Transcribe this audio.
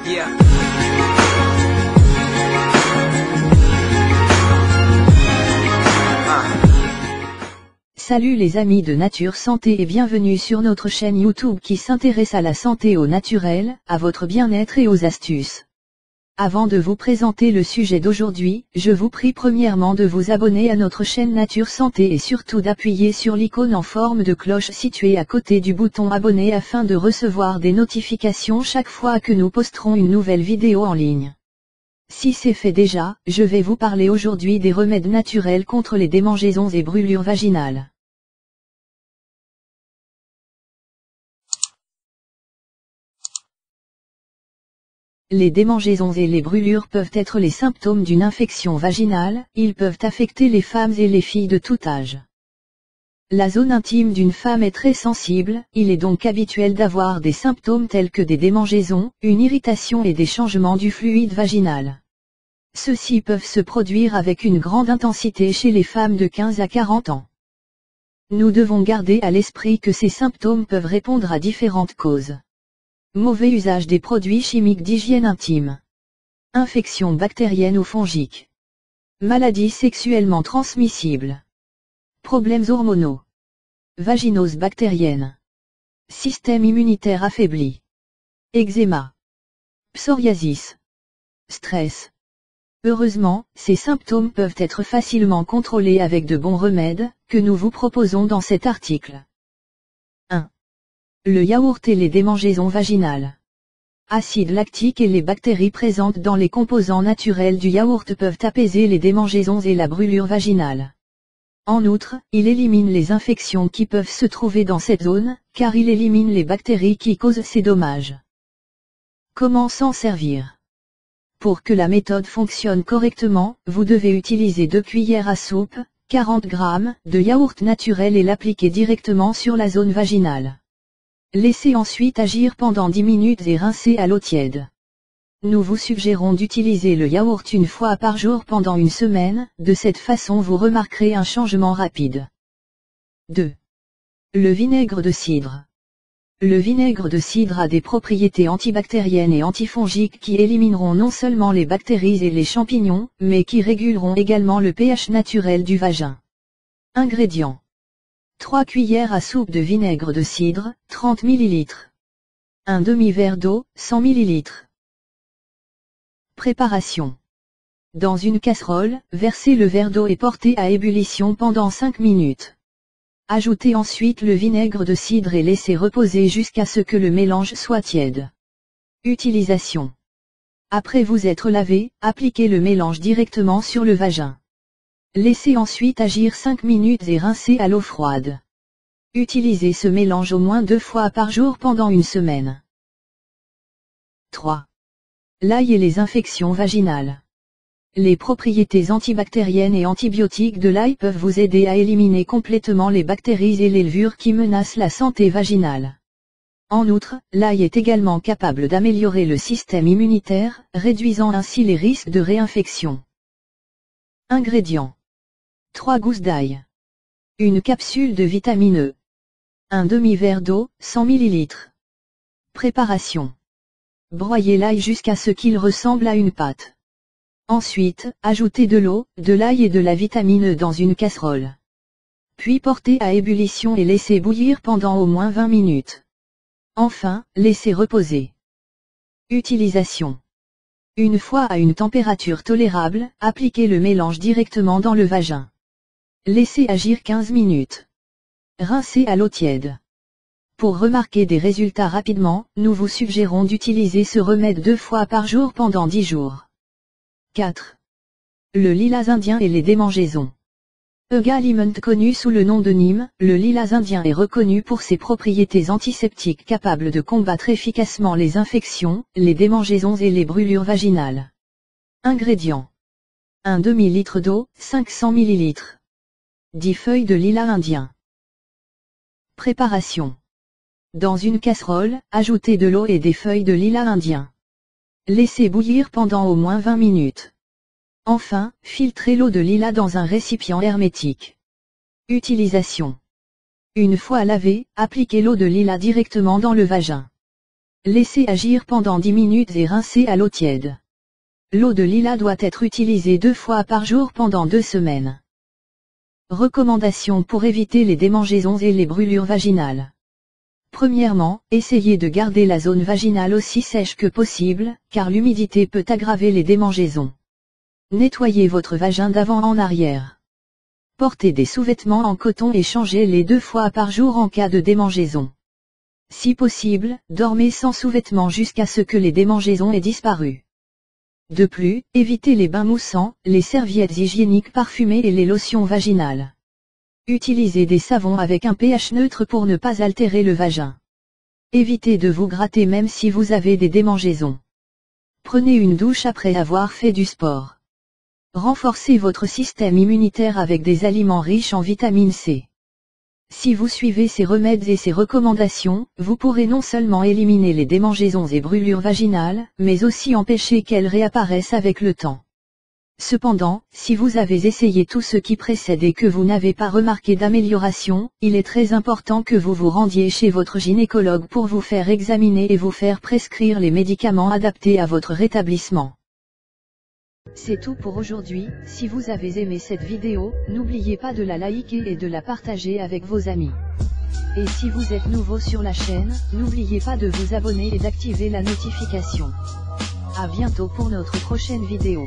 Yeah. Salut les amis de Nature Santé et bienvenue sur notre chaîne YouTube qui s'intéresse à la santé au naturel, à votre bien-être et aux astuces. Avant de vous présenter le sujet d'aujourd'hui, je vous prie premièrement de vous abonner à notre chaîne Nature Santé et surtout d'appuyer sur l'icône en forme de cloche située à côté du bouton abonner afin de recevoir des notifications chaque fois que nous posterons une nouvelle vidéo en ligne. Si c'est fait déjà, je vais vous parler aujourd'hui des remèdes naturels contre les démangeaisons et brûlures vaginales. Les démangeaisons et les brûlures peuvent être les symptômes d'une infection vaginale, ils peuvent affecter les femmes et les filles de tout âge. La zone intime d'une femme est très sensible, il est donc habituel d'avoir des symptômes tels que des démangeaisons, une irritation et des changements du fluide vaginal. Ceux-ci peuvent se produire avec une grande intensité chez les femmes de 15 à 40 ans. Nous devons garder à l'esprit que ces symptômes peuvent répondre à différentes causes. Mauvais usage des produits chimiques d'hygiène intime. Infections bactériennes ou fongiques. Maladies sexuellement transmissibles. Problèmes hormonaux. Vaginose bactérienne. Système immunitaire affaibli. Eczéma. Psoriasis. Stress. Heureusement, ces symptômes peuvent être facilement contrôlés avec de bons remèdes, que nous vous proposons dans cet article. 1. Le yaourt et les démangeaisons vaginales. Acide lactique et les bactéries présentes dans les composants naturels du yaourt peuvent apaiser les démangeaisons et la brûlure vaginale. En outre, il élimine les infections qui peuvent se trouver dans cette zone, car il élimine les bactéries qui causent ces dommages. Comment s'en servir? Pour que la méthode fonctionne correctement, vous devez utiliser 2 cuillères à soupe, 40 g, de yaourt naturel et l'appliquer directement sur la zone vaginale. Laissez ensuite agir pendant 10 minutes et rincer à l'eau tiède. Nous vous suggérons d'utiliser le yaourt une fois par jour pendant une semaine, de cette façon vous remarquerez un changement rapide. 2. Le vinaigre de cidre. Le vinaigre de cidre a des propriétés antibactériennes et antifongiques qui élimineront non seulement les bactéries et les champignons, mais qui réguleront également le pH naturel du vagin. Ingrédients. 3 cuillères à soupe de vinaigre de cidre, 30 ml. Un demi-verre d'eau, 100 ml. Préparation. Dans une casserole, versez le verre d'eau et portez à ébullition pendant 5 minutes. Ajoutez ensuite le vinaigre de cidre et laissez reposer jusqu'à ce que le mélange soit tiède. Utilisation. Après vous être lavé, appliquez le mélange directement sur le vagin. Laissez ensuite agir 5 minutes et rincez à l'eau froide. Utilisez ce mélange au moins 2 fois par jour pendant une semaine. 3. L'ail et les infections vaginales. Les propriétés antibactériennes et antibiotiques de l'ail peuvent vous aider à éliminer complètement les bactéries et les levures qui menacent la santé vaginale. En outre, l'ail est également capable d'améliorer le système immunitaire, réduisant ainsi les risques de réinfection. Ingrédients. 3 gousses d'ail. Une capsule de vitamine E. Un demi-verre d'eau, 100 ml. Préparation. Broyez l'ail jusqu'à ce qu'il ressemble à une pâte. Ensuite, ajoutez de l'eau, de l'ail et de la vitamine E dans une casserole. Puis portez à ébullition et laissez bouillir pendant au moins 20 minutes. Enfin, laissez reposer. Utilisation. Une fois à une température tolérable, appliquez le mélange directement dans le vagin. Laissez agir 15 minutes. Rincez à l'eau tiède. Pour remarquer des résultats rapidement, nous vous suggérons d'utiliser ce remède 2 fois par jour pendant 10 jours. 4. Le lilas indien et les démangeaisons. Aliment connu sous le nom de Neem, le lilas indien est reconnu pour ses propriétés antiseptiques capables de combattre efficacement les infections, les démangeaisons et les brûlures vaginales. Ingrédients. Un demi-litre d'eau, 500 ml. 10 feuilles de lilas indien. Préparation. Dans une casserole, ajoutez de l'eau et des feuilles de lilas indien. Laissez bouillir pendant au moins 20 minutes. Enfin, filtrez l'eau de lilas dans un récipient hermétique. Utilisation. Une fois lavé, appliquez l'eau de lilas directement dans le vagin. Laissez agir pendant 10 minutes et rincez à l'eau tiède. L'eau de lilas doit être utilisée 2 fois par jour pendant 2 semaines. Recommandations pour éviter les démangeaisons et les brûlures vaginales. Premièrement, essayez de garder la zone vaginale aussi sèche que possible, car l'humidité peut aggraver les démangeaisons. Nettoyez votre vagin d'avant en arrière. Portez des sous-vêtements en coton et changez-les 2 fois par jour en cas de démangeaison. Si possible, dormez sans sous-vêtements jusqu'à ce que les démangeaisons aient disparu. De plus, évitez les bains moussants, les serviettes hygiéniques parfumées et les lotions vaginales. Utilisez des savons avec un pH neutre pour ne pas altérer le vagin. Évitez de vous gratter même si vous avez des démangeaisons. Prenez une douche après avoir fait du sport. Renforcez votre système immunitaire avec des aliments riches en vitamine C. Si vous suivez ces remèdes et ces recommandations, vous pourrez non seulement éliminer les démangeaisons et brûlures vaginales, mais aussi empêcher qu'elles réapparaissent avec le temps. Cependant, si vous avez essayé tout ce qui précède et que vous n'avez pas remarqué d'amélioration, il est très important que vous vous rendiez chez votre gynécologue pour vous faire examiner et vous faire prescrire les médicaments adaptés à votre rétablissement. C'est tout pour aujourd'hui. Si vous avez aimé cette vidéo, n'oubliez pas de la liker et de la partager avec vos amis. Et si vous êtes nouveau sur la chaîne, n'oubliez pas de vous abonner et d'activer la notification. À bientôt pour notre prochaine vidéo.